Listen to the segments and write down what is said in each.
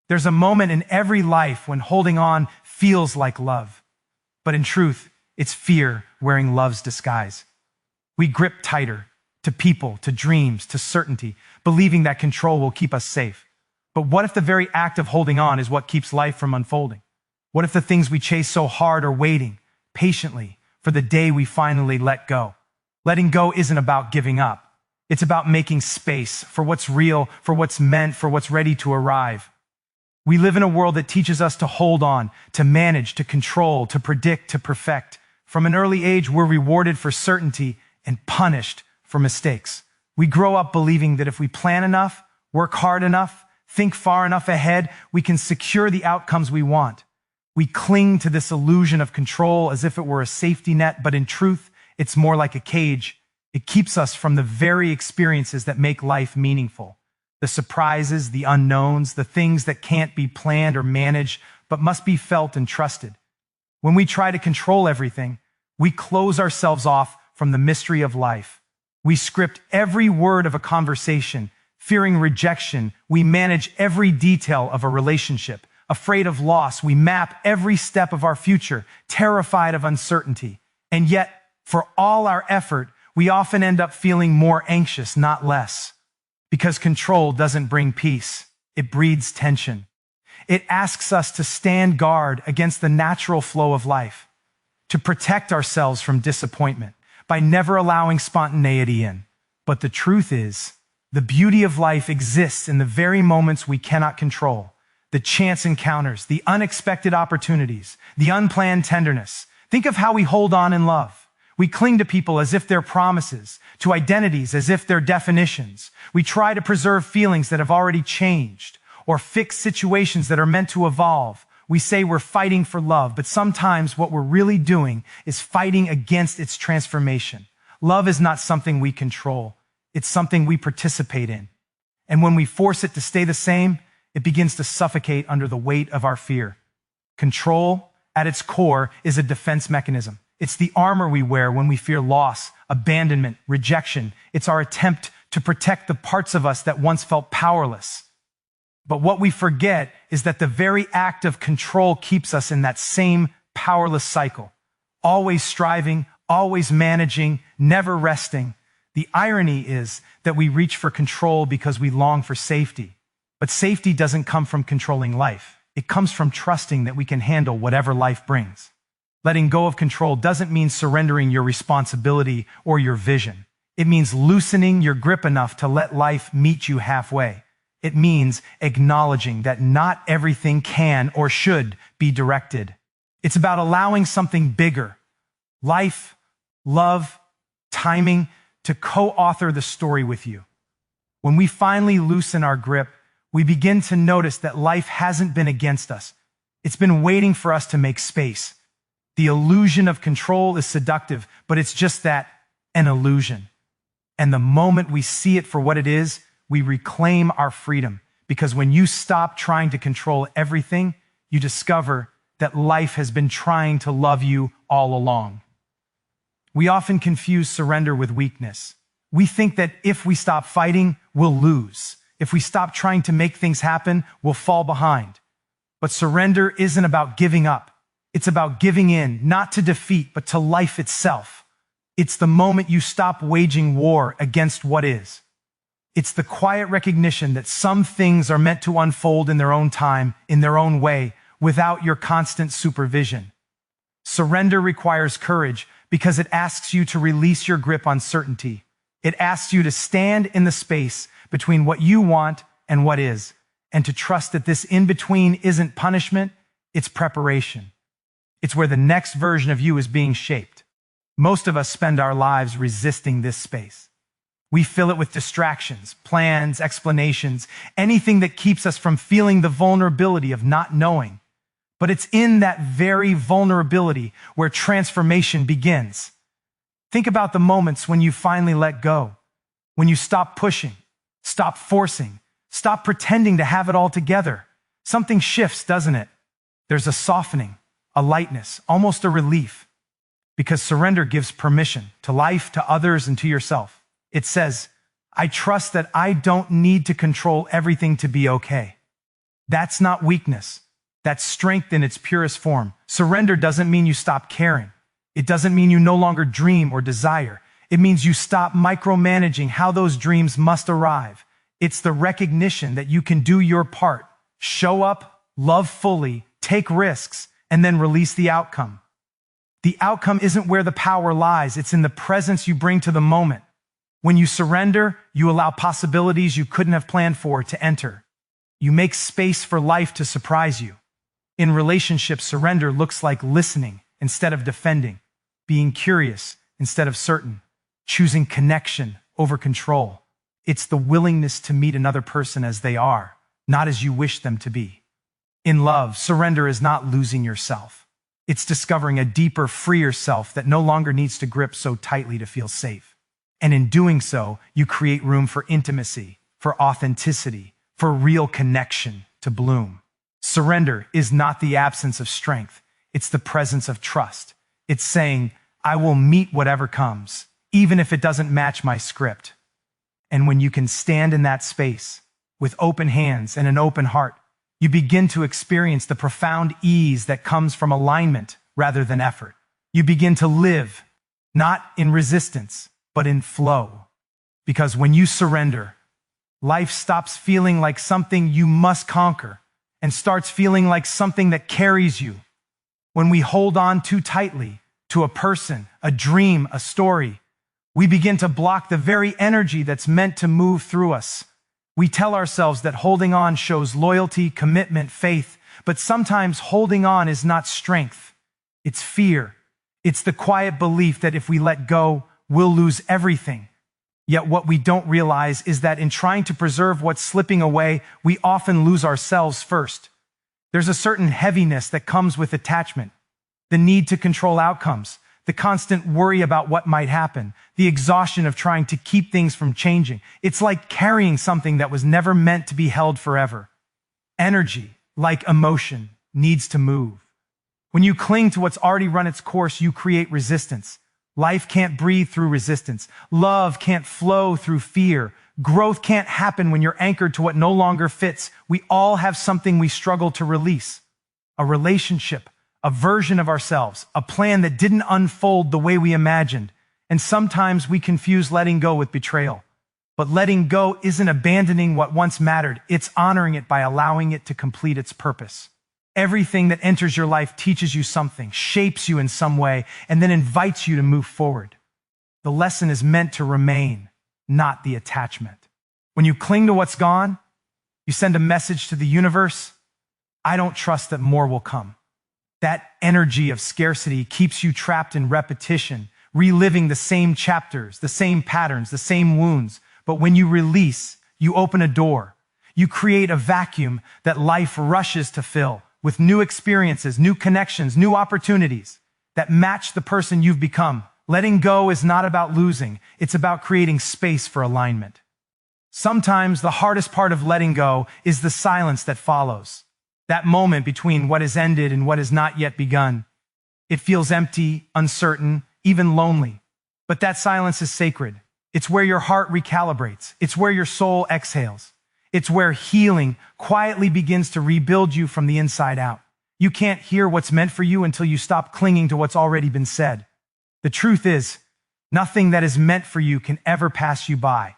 There's a moment in every life when holding on feels like love. But in truth, it's fear wearing love's disguise. We grip tighter to people, to dreams, to certainty, believing that control will keep us safe. But what if the very act of holding on is what keeps life from unfolding? What if the things we chase so hard are waiting patiently for the day we finally let go? Letting go isn't about giving up. It's about making space for what's real, for what's meant, for what's ready to arrive. We live in a world that teaches us to hold on, to manage, to control, to predict, to perfect. From an early age, we're rewarded for certainty and punished for mistakes. We grow up believing that if we plan enough, work hard enough, think far enough ahead, we can secure the outcomes we want. We cling to this illusion of control as if it were a safety net, but in truth, it's more like a cage. It keeps us from the very experiences that make life meaningful. The surprises, the unknowns, the things that can't be planned or managed, but must be felt and trusted. When we try to control everything, we close ourselves off from the mystery of life. We script every word of a conversation, fearing rejection. We manage every detail of a relationship. Afraid of loss, we map every step of our future, terrified of uncertainty. And yet, for all our effort, we often end up feeling more anxious, not less. Because control doesn't bring peace. It breeds tension. It asks us to stand guard against the natural flow of life, to protect ourselves from disappointment by never allowing spontaneity in. But the truth is, the beauty of life exists in the very moments we cannot control. The chance encounters, the unexpected opportunities, the unplanned tenderness. Think of how we hold on in love. We cling to people as if they're promises, to identities as if they're definitions. We try to preserve feelings that have already changed, or fix situations that are meant to evolve. We say we're fighting for love, but sometimes what we're really doing is fighting against its transformation. Love is not something we control. It's something we participate in. And when we force it to stay the same, it begins to suffocate under the weight of our fear. Control, at its core, is a defense mechanism. It's the armor we wear when we fear loss, abandonment, rejection. It's our attempt to protect the parts of us that once felt powerless. But what we forget is that the very act of control keeps us in that same powerless cycle. Always striving, always managing, never resting. The irony is that we reach for control because we long for safety. But safety doesn't come from controlling life. It comes from trusting that we can handle whatever life brings. Letting go of control doesn't mean surrendering your responsibility or your vision. It means loosening your grip enough to let life meet you halfway. It means acknowledging that not everything can or should be directed. It's about allowing something bigger, life, love, timing, to co-author the story with you. When we finally loosen our grip, we begin to notice that life hasn't been against us. It's been waiting for us to make space. The illusion of control is seductive, but it's just that, an illusion. And the moment we see it for what it is, we reclaim our freedom. Because when you stop trying to control everything, you discover that life has been trying to love you all along. We often confuse surrender with weakness. We think that if we stop fighting, we'll lose. If we stop trying to make things happen, we'll fall behind. But surrender isn't about giving up. It's about giving in, not to defeat, but to life itself. It's the moment you stop waging war against what is. It's the quiet recognition that some things are meant to unfold in their own time, in their own way, without your constant supervision. Surrender requires courage because it asks you to release your grip on certainty. It asks you to stand in the space between what you want and what is, and to trust that this in-between isn't punishment, it's preparation. It's where the next version of you is being shaped. Most of us spend our lives resisting this space. We fill it with distractions, plans, explanations, anything that keeps us from feeling the vulnerability of not knowing. But it's in that very vulnerability where transformation begins. Think about the moments when you finally let go, when you stop pushing, stop forcing, stop pretending to have it all together. Something shifts, doesn't it? There's a softening, a lightness, almost a relief, because surrender gives permission to life, to others, and to yourself. It says, I trust that I don't need to control everything to be okay. That's not weakness. That's strength in its purest form. Surrender doesn't mean you stop caring. It doesn't mean you no longer dream or desire. It means you stop micromanaging how those dreams must arrive. It's the recognition that you can do your part, show up, love fully, take risks, and then release the outcome. The outcome isn't where the power lies. It's in the presence you bring to the moment. When you surrender, you allow possibilities you couldn't have planned for to enter. You make space for life to surprise you. In relationships, surrender looks like listening instead of defending, being curious instead of certain, choosing connection over control. It's the willingness to meet another person as they are, not as you wish them to be. In love, surrender is not losing yourself. It's discovering a deeper, freer self that no longer needs to grip so tightly to feel safe. And in doing so, you create room for intimacy, for authenticity, for real connection to bloom. Surrender is not the absence of strength. It's the presence of trust. It's saying, I will meet whatever comes, even if it doesn't match my script. And when you can stand in that space, with open hands and an open heart, you begin to experience the profound ease that comes from alignment rather than effort. You begin to live, not in resistance, but in flow. Because when you surrender, life stops feeling like something you must conquer and starts feeling like something that carries you. When we hold on too tightly to a person, a dream, a story, we begin to block the very energy that's meant to move through us. We tell ourselves that holding on shows loyalty, commitment, faith, but sometimes holding on is not strength. It's fear. It's the quiet belief that if we let go, we'll lose everything. Yet what we don't realize is that in trying to preserve what's slipping away, we often lose ourselves first. There's a certain heaviness that comes with attachment, the need to control outcomes, the constant worry about what might happen, the exhaustion of trying to keep things from changing. It's like carrying something that was never meant to be held forever. Energy, like emotion, needs to move. When you cling to what's already run its course, you create resistance. Life can't breathe through resistance. Love can't flow through fear. Growth can't happen when you're anchored to what no longer fits. We all have something we struggle to release. A relationship, a version of ourselves, a plan that didn't unfold the way we imagined. And sometimes we confuse letting go with betrayal. But letting go isn't abandoning what once mattered. It's honoring it by allowing it to complete its purpose. Everything that enters your life teaches you something, shapes you in some way, and then invites you to move forward. The lesson is meant to remain, not the attachment. When you cling to what's gone, you send a message to the universe, I don't trust that more will come. That energy of scarcity keeps you trapped in repetition, reliving the same chapters, the same patterns, the same wounds. But when you release, you open a door. You create a vacuum that life rushes to fill with new experiences, new connections, new opportunities that match the person you've become. Letting go is not about losing. It's about creating space for alignment. Sometimes the hardest part of letting go is the silence that follows. That moment between what has ended and what has not yet begun. It feels empty, uncertain, even lonely. But that silence is sacred. It's where your heart recalibrates. It's where your soul exhales. It's where healing quietly begins to rebuild you from the inside out. You can't hear what's meant for you until you stop clinging to what's already been said. The truth is, nothing that is meant for you can ever pass you by.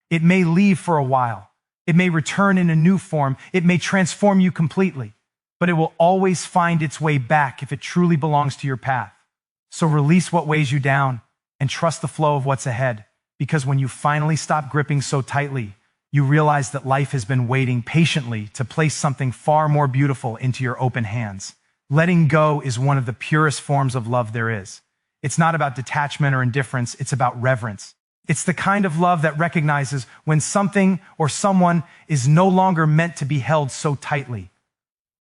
It may leave for a while. It may return in a new form. It may transform you completely. But it will always find its way back if it truly belongs to your path. So release what weighs you down and trust the flow of what's ahead. Because when you finally stop gripping so tightly, you realize that life has been waiting patiently to place something far more beautiful into your open hands. Letting go is one of the purest forms of love there is. It's not about detachment or indifference, it's about reverence. It's the kind of love that recognizes when something or someone is no longer meant to be held so tightly.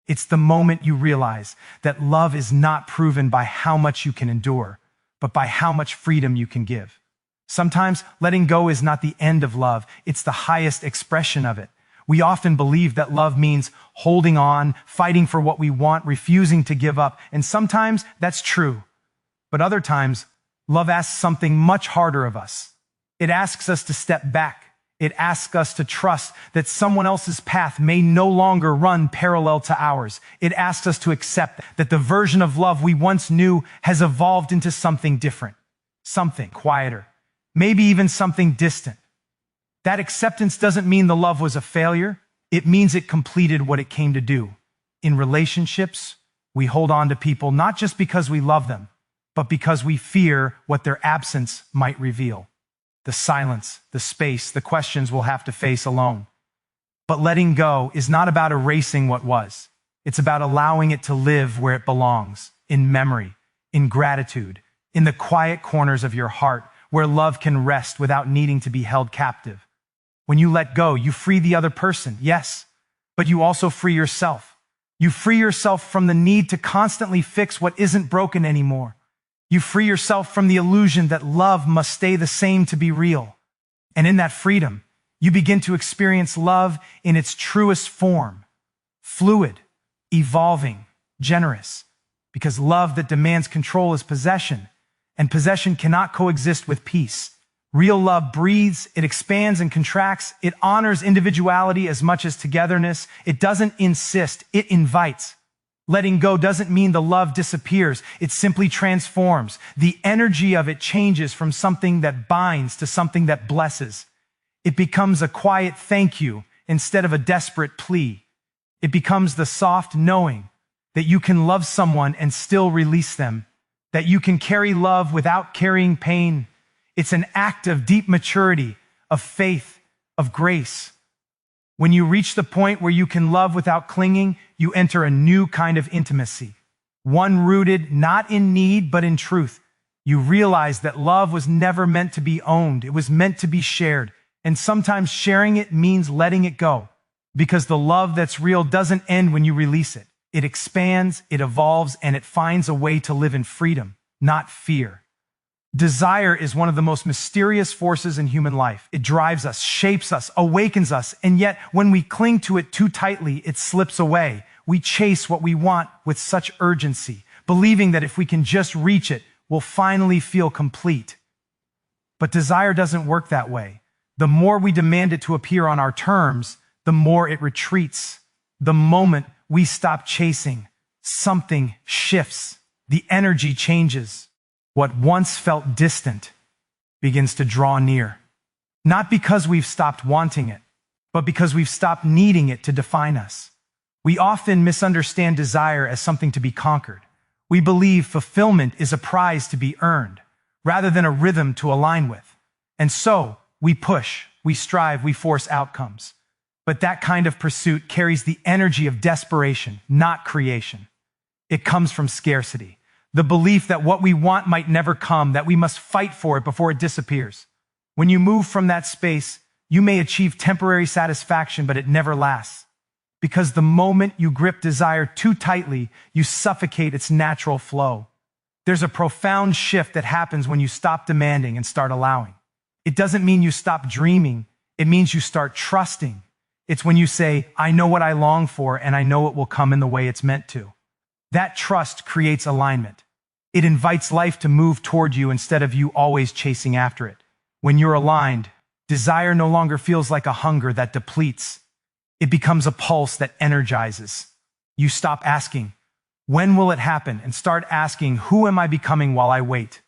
It's the moment you realize that love is not proven by how much you can endure, but by how much freedom you can give. Sometimes letting go is not the end of love, it's the highest expression of it. We often believe that love means holding on, fighting for what we want, refusing to give up, and sometimes that's true. But other times, love asks something much harder of us. It asks us to step back. It asks us to trust that someone else's path may no longer run parallel to ours. It asks us to accept that the version of love we once knew has evolved into something different, something quieter, maybe even something distant. That acceptance doesn't mean the love was a failure. It means it completed what it came to do. In relationships, we hold on to people not just because we love them, but because we fear what their absence might reveal. The silence, the space, the questions we'll have to face alone. But letting go is not about erasing what was. It's about allowing it to live where it belongs, in memory, in gratitude, in the quiet corners of your heart, where love can rest without needing to be held captive. When you let go, you free the other person, yes, but you also free yourself. You free yourself from the need to constantly fix what isn't broken anymore. You free yourself from the illusion that love must stay the same to be real. And in that freedom, you begin to experience love in its truest form, fluid, evolving, generous, because love that demands control is possession, and possession cannot coexist with peace. Real love breathes, it expands and contracts, it honors individuality as much as togetherness, it doesn't insist, it invites. Letting go doesn't mean the love disappears, it simply transforms. The energy of it changes from something that binds to something that blesses. It becomes a quiet thank you instead of a desperate plea. It becomes the soft knowing that you can love someone and still release them, that you can carry love without carrying pain. It's an act of deep maturity, of faith, of grace. When you reach the point where you can love without clinging, you enter a new kind of intimacy, one rooted not in need, but in truth. You realize that love was never meant to be owned. It was meant to be shared. And sometimes sharing it means letting it go, because the love that's real doesn't end when you release it. It expands, it evolves, and it finds a way to live in freedom, not fear. Desire is one of the most mysterious forces in human life. It drives us, shapes us, awakens us, and yet when we cling to it too tightly, it slips away. We chase what we want with such urgency, believing that if we can just reach it, we'll finally feel complete. But desire doesn't work that way. The more we demand it to appear on our terms, the more it retreats. The moment we stop chasing, something shifts. The energy changes. What once felt distant begins to draw near. Not because we've stopped wanting it, but because we've stopped needing it to define us. We often misunderstand desire as something to be conquered. We believe fulfillment is a prize to be earned, rather than a rhythm to align with. And so, we push, we strive, we force outcomes. But that kind of pursuit carries the energy of desperation, not creation. It comes from scarcity. The belief that what we want might never come, that we must fight for it before it disappears. When you move from that space, you may achieve temporary satisfaction, but it never lasts. Because the moment you grip desire too tightly, you suffocate its natural flow. There's a profound shift that happens when you stop demanding and start allowing. It doesn't mean you stop dreaming. It means you start trusting. It's when you say, I know what I long for, and I know it will come in the way it's meant to. That trust creates alignment. It invites life to move toward you instead of you always chasing after it. When you're aligned, desire no longer feels like a hunger that depletes. It becomes a pulse that energizes. You stop asking, when will it happen? And start asking, who am I becoming while I wait?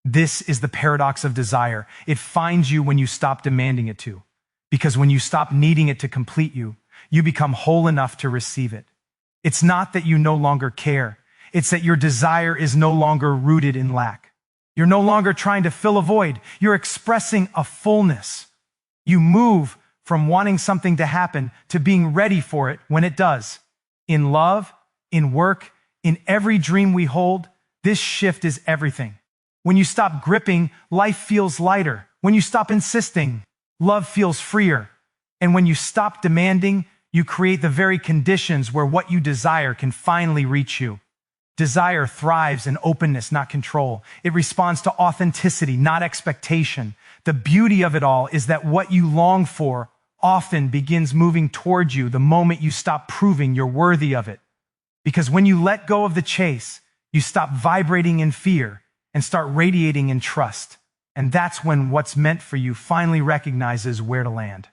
This is the paradox of desire. It finds you when you stop demanding it to. Because when you stop needing it to complete you, you become whole enough to receive it. It's not that you no longer care. It's that your desire is no longer rooted in lack. You're no longer trying to fill a void. You're expressing a fullness. You move from wanting something to happen to being ready for it when it does. In love, in work, in every dream we hold, this shift is everything. When you stop gripping, life feels lighter. When you stop insisting, love feels freer. And when you stop demanding, you create the very conditions where what you desire can finally reach you. Desire thrives in openness, not control. It responds to authenticity, not expectation. The beauty of it all is that what you long for often begins moving toward you the moment you stop proving you're worthy of it. Because when you let go of the chase, you stop vibrating in fear and start radiating in trust. And that's when what's meant for you finally recognizes where to land.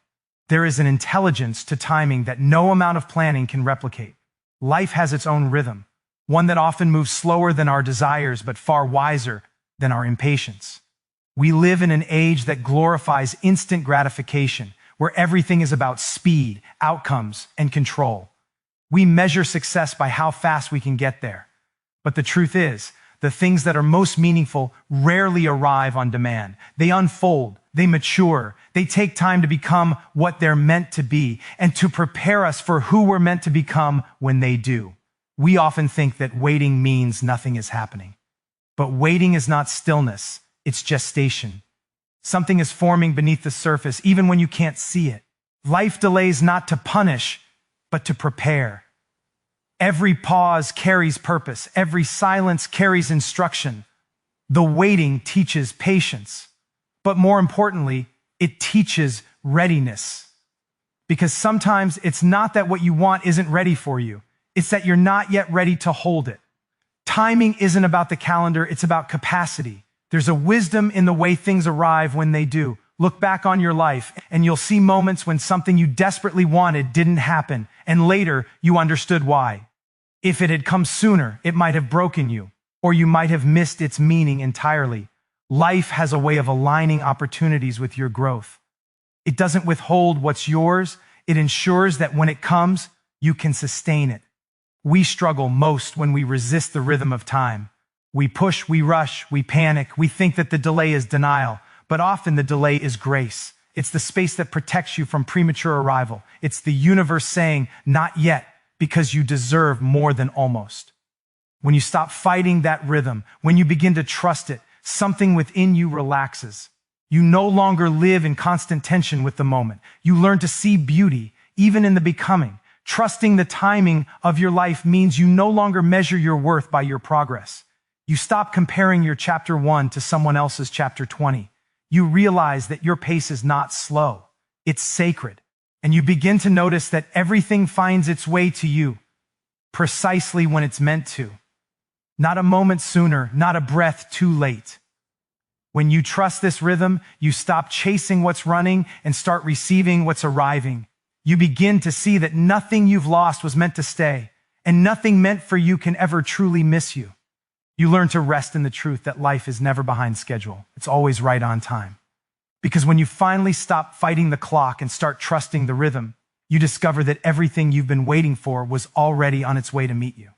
There is an intelligence to timing that no amount of planning can replicate. Life has its own rhythm, one that often moves slower than our desires, but far wiser than our impatience. We live in an age that glorifies instant gratification, where everything is about speed, outcomes, and control. We measure success by how fast we can get there. But the truth is, the things that are most meaningful rarely arrive on demand. They unfold, they mature, they take time to become what they're meant to be, and to prepare us for who we're meant to become when they do. We often think that waiting means nothing is happening. But waiting is not stillness, it's gestation. Something is forming beneath the surface, even when you can't see it. Life delays not to punish, but to prepare. Every pause carries purpose. Every silence carries instruction. The waiting teaches patience. But more importantly, it teaches readiness. Because sometimes it's not that what you want isn't ready for you. It's that you're not yet ready to hold it. Timing isn't about the calendar, it's about capacity. There's a wisdom in the way things arrive when they do. Look back on your life, and you'll see moments when something you desperately wanted didn't happen, and later you understood why. If it had come sooner, it might have broken you, or you might have missed its meaning entirely. Life has a way of aligning opportunities with your growth. It doesn't withhold what's yours, it ensures that when it comes, you can sustain it. We struggle most when we resist the rhythm of time. We push, we rush, we panic, we think that the delay is denial, but often the delay is grace. It's the space that protects you from premature arrival. It's the universe saying, not yet, because you deserve more than almost. When you stop fighting that rhythm, when you begin to trust it, something within you relaxes. You no longer live in constant tension with the moment. You learn to see beauty, even in the becoming. Trusting the timing of your life means you no longer measure your worth by your progress. You stop comparing your chapter 1 to someone else's chapter 20. You realize that your pace is not slow. It's sacred. And you begin to notice that everything finds its way to you precisely when it's meant to. Not a moment sooner, not a breath too late. When you trust this rhythm, you stop chasing what's running and start receiving what's arriving. You begin to see that nothing you've lost was meant to stay, and nothing meant for you can ever truly miss you. You learn to rest in the truth that life is never behind schedule. It's always right on time. Because when you finally stop fighting the clock and start trusting the rhythm, you discover that everything you've been waiting for was already on its way to meet you.